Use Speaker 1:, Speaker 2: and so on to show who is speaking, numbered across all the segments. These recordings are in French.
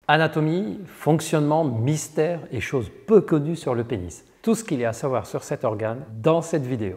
Speaker 1: Anatomie, fonctionnement, mystère et choses peu connues sur le pénis. Tout ce qu'il y a à savoir sur cet organe dans cette vidéo.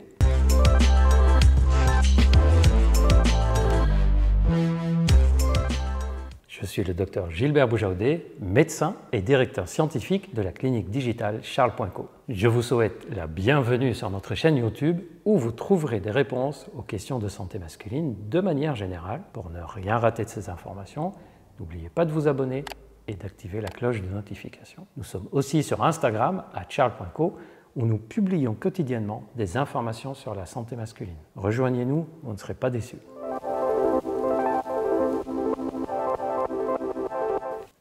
Speaker 1: Je suis le docteur Gilbert Boujaudet, médecin et directeur scientifique de la clinique digitale Charles.co. Je vous souhaite la bienvenue sur notre chaîne YouTube où vous trouverez des réponses aux questions de santé masculine de manière générale. Pour ne rien rater de ces informations, n'oubliez pas de vous abonner et d'activer la cloche de notification. Nous sommes aussi sur Instagram @charles.co où nous publions quotidiennement des informations sur la santé masculine. Rejoignez-nous, vous ne serez pas déçus.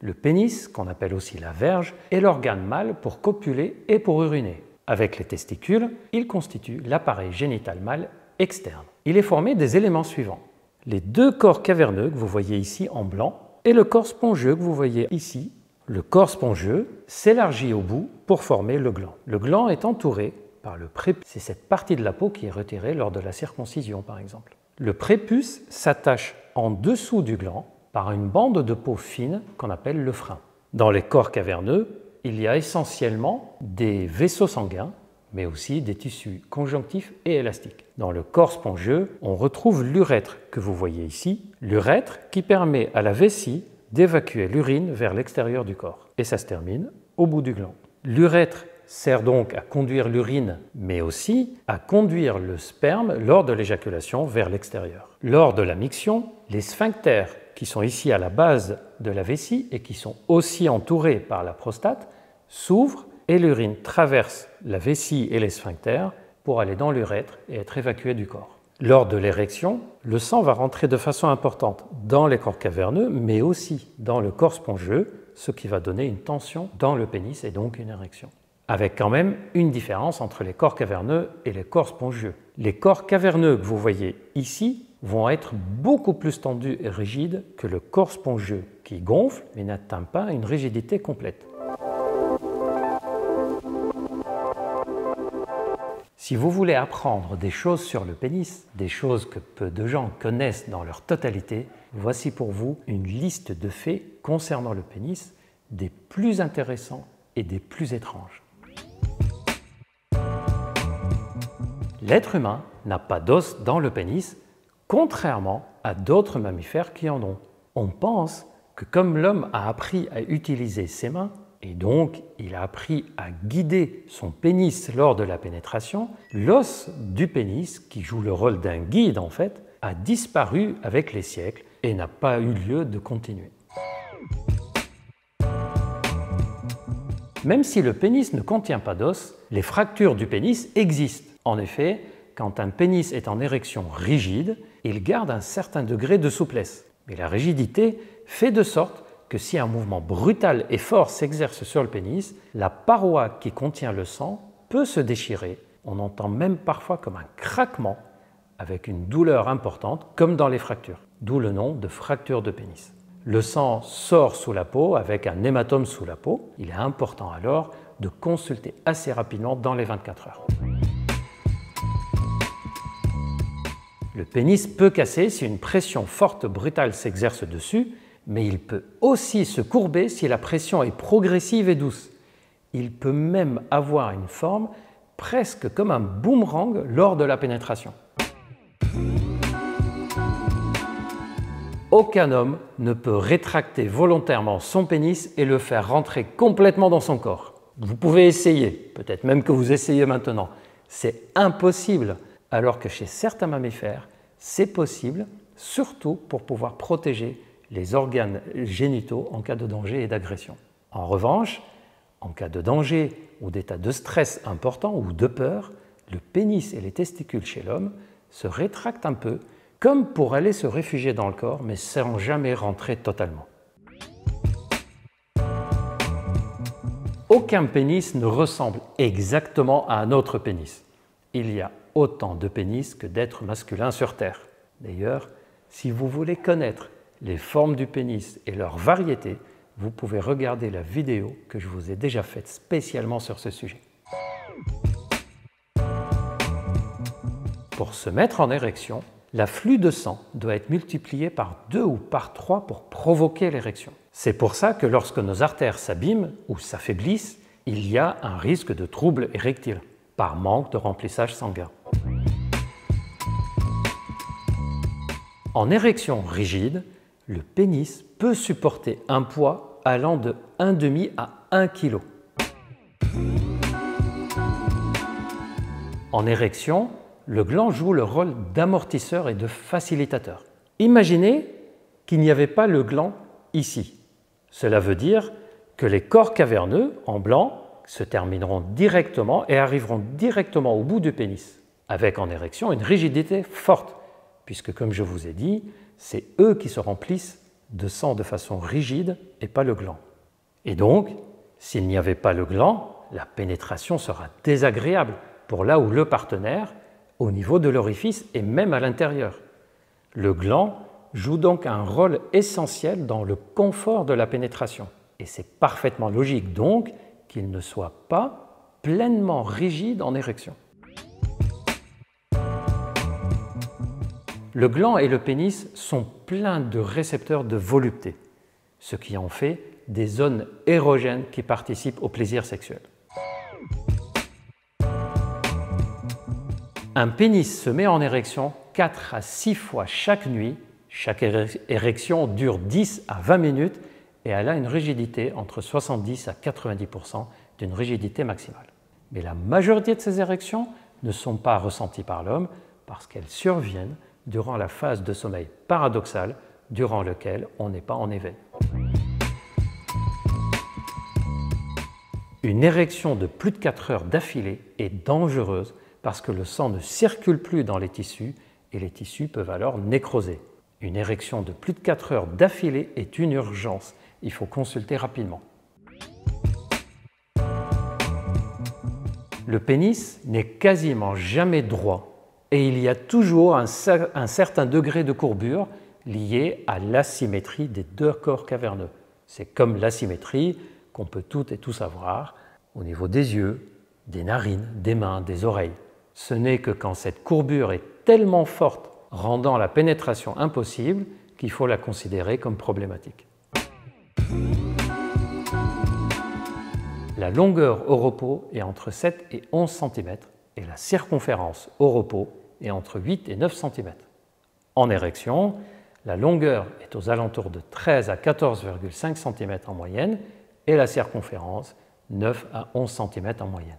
Speaker 1: Le pénis, qu'on appelle aussi la verge, est l'organe mâle pour copuler et pour uriner. Avec les testicules, il constitue l'appareil génital mâle externe. Il est formé des éléments suivants. Les deux corps caverneux que vous voyez ici en blanc et le corps spongieux que vous voyez ici. Le corps spongieux s'élargit au bout pour former le gland. Le gland est entouré par le prépuce. C'est cette partie de la peau qui est retirée lors de la circoncision, par exemple. Le prépuce s'attache en dessous du gland par une bande de peau fine qu'on appelle le frein. Dans les corps caverneux, il y a essentiellement des vaisseaux sanguins, mais aussi des tissus conjonctifs et élastiques. Dans le corps spongieux, on retrouve l'urètre que vous voyez ici, l'urètre qui permet à la vessie d'évacuer l'urine vers l'extérieur du corps. Et ça se termine au bout du gland. L'urètre sert donc à conduire l'urine, mais aussi à conduire le sperme lors de l'éjaculation vers l'extérieur. Lors de la miction, les sphincters qui sont ici à la base de la vessie et qui sont aussi entourés par la prostate, s'ouvrent et l'urine traverse la vessie et les sphincters pour aller dans l'urètre et être évacuée du corps. Lors de l'érection, le sang va rentrer de façon importante dans les corps caverneux, mais aussi dans le corps spongieux, ce qui va donner une tension dans le pénis et donc une érection. Avec quand même une différence entre les corps caverneux et les corps spongieux. Les corps caverneux que vous voyez ici vont être beaucoup plus tendus et rigides que le corps spongieux qui gonfle mais n'atteint pas une rigidité complète. Si vous voulez apprendre des choses sur le pénis, des choses que peu de gens connaissent dans leur totalité, voici pour vous une liste de faits concernant le pénis, des plus intéressants et des plus étranges. L'être humain n'a pas d'os dans le pénis, contrairement à d'autres mammifères qui en ont. On pense que comme l'homme a appris à utiliser ses mains, et donc il a appris à guider son pénis lors de la pénétration, l'os du pénis, qui joue le rôle d'un guide en fait, a disparu avec les siècles et n'a pas eu lieu de continuer. Même si le pénis ne contient pas d'os, les fractures du pénis existent. En effet, quand un pénis est en érection rigide, il garde un certain degré de souplesse. Mais la rigidité fait de sorte que si un mouvement brutal et fort s'exerce sur le pénis, la paroi qui contient le sang peut se déchirer. On entend même parfois comme un craquement avec une douleur importante, comme dans les fractures, d'où le nom de fracture de pénis. Le sang sort sous la peau avec un hématome sous la peau. Il est important alors de consulter assez rapidement dans les 24 heures. Le pénis peut casser si une pression forte brutale s'exerce dessus, mais il peut aussi se courber si la pression est progressive et douce. Il peut même avoir une forme presque comme un boomerang lors de la pénétration. Aucun homme ne peut rétracter volontairement son pénis et le faire rentrer complètement dans son corps. Vous pouvez essayer, peut-être même que vous essayez maintenant. C'est impossible, alors que chez certains mammifères, c'est possible, surtout pour pouvoir protéger les organes génitaux en cas de danger et d'agression. En revanche, en cas de danger ou d'état de stress important ou de peur, le pénis et les testicules chez l'homme se rétractent un peu, comme pour aller se réfugier dans le corps, mais sans jamais rentrer totalement. Aucun pénis ne ressemble exactement à un autre pénis. Il y a autant de pénis que d'êtres masculins sur Terre. D'ailleurs, si vous voulez connaître les formes du pénis et leurs variétés, vous pouvez regarder la vidéo que je vous ai déjà faite spécialement sur ce sujet. Pour se mettre en érection, l'afflux de sang doit être multiplié par 2 ou par 3 pour provoquer l'érection. C'est pour ça que lorsque nos artères s'abîment ou s'affaiblissent, il y a un risque de troubles érectiles par manque de remplissage sanguin. En érection rigide, le pénis peut supporter un poids allant de 1,5 à 1 kg. En érection, le gland joue le rôle d'amortisseur et de facilitateur. Imaginez qu'il n'y avait pas le gland ici. Cela veut dire que les corps caverneux en blanc se termineront directement et arriveront directement au bout du pénis, avec en érection une rigidité forte, puisque comme je vous ai dit, c'est eux qui se remplissent de sang de façon rigide et pas le gland. Et donc, s'il n'y avait pas le gland, la pénétration sera désagréable pour là où le partenaire, au niveau de l'orifice et même à l'intérieur. Le gland joue donc un rôle essentiel dans le confort de la pénétration. Et c'est parfaitement logique donc qu'il ne soit pas pleinement rigide en érection. Le gland et le pénis sont pleins de récepteurs de volupté, ce qui en fait des zones érogènes qui participent au plaisir sexuel. Un pénis se met en érection 4 à 6 fois chaque nuit. Chaque érection dure 10 à 20 minutes et elle a une rigidité entre 70 à 90% d'une rigidité maximale. Mais la majorité de ces érections ne sont pas ressenties par l'homme parce qu'elles surviennent durant la phase de sommeil paradoxal durant lequel on n'est pas en éveil. Une érection de plus de 4 heures d'affilée est dangereuse parce que le sang ne circule plus dans les tissus et les tissus peuvent alors nécroser. Une érection de plus de 4 heures d'affilée est une urgence. Il faut consulter rapidement. Le pénis n'est quasiment jamais droit et il y a toujours un certain degré de courbure lié à l'asymétrie des deux corps caverneux. C'est comme l'asymétrie qu'on peut toutes et tous avoir au niveau des yeux, des narines, des mains, des oreilles. Ce n'est que quand cette courbure est tellement forte, rendant la pénétration impossible, qu'il faut la considérer comme problématique. La longueur au repos est entre 7 et 11 cm et la circonférence au repos est entre 8 et 9 cm. En érection, la longueur est aux alentours de 13 à 14,5 cm en moyenne et la circonférence 9 à 11 cm en moyenne.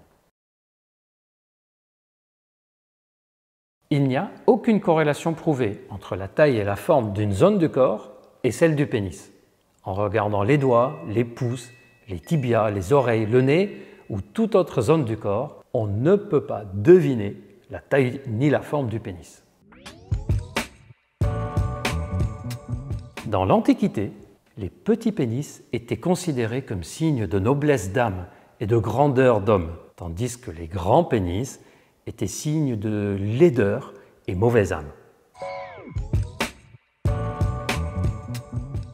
Speaker 1: Il n'y a aucune corrélation prouvée entre la taille et la forme d'une zone du corps et celle du pénis. En regardant les doigts, les pouces, les tibias, les oreilles, le nez ou toute autre zone du corps, on ne peut pas deviner la taille ni la forme du pénis. Dans l'Antiquité, les petits pénis étaient considérés comme signe de noblesse d'âme et de grandeur d'homme, tandis que les grands pénis étaient signes de laideur et mauvaise âme.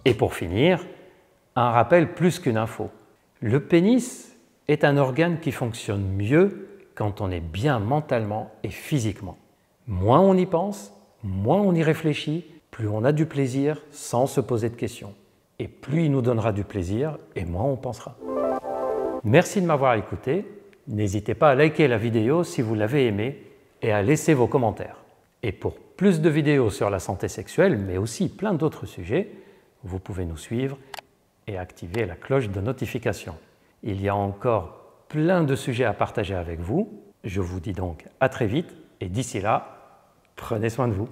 Speaker 1: Et pour finir, un rappel plus qu'une info. Le pénis est un organe qui fonctionne mieux quand on est bien mentalement et physiquement. Moins on y pense, moins on y réfléchit, plus on a du plaisir sans se poser de questions. Et plus il nous donnera du plaisir, et moins on pensera. Merci de m'avoir écouté. N'hésitez pas à liker la vidéo si vous l'avez aimée et à laisser vos commentaires. Et pour plus de vidéos sur la santé sexuelle, mais aussi plein d'autres sujets, vous pouvez nous suivre et activer la cloche de notification. Il y a encore plein de sujets à partager avec vous. Je vous dis donc à très vite et d'ici là, prenez soin de vous.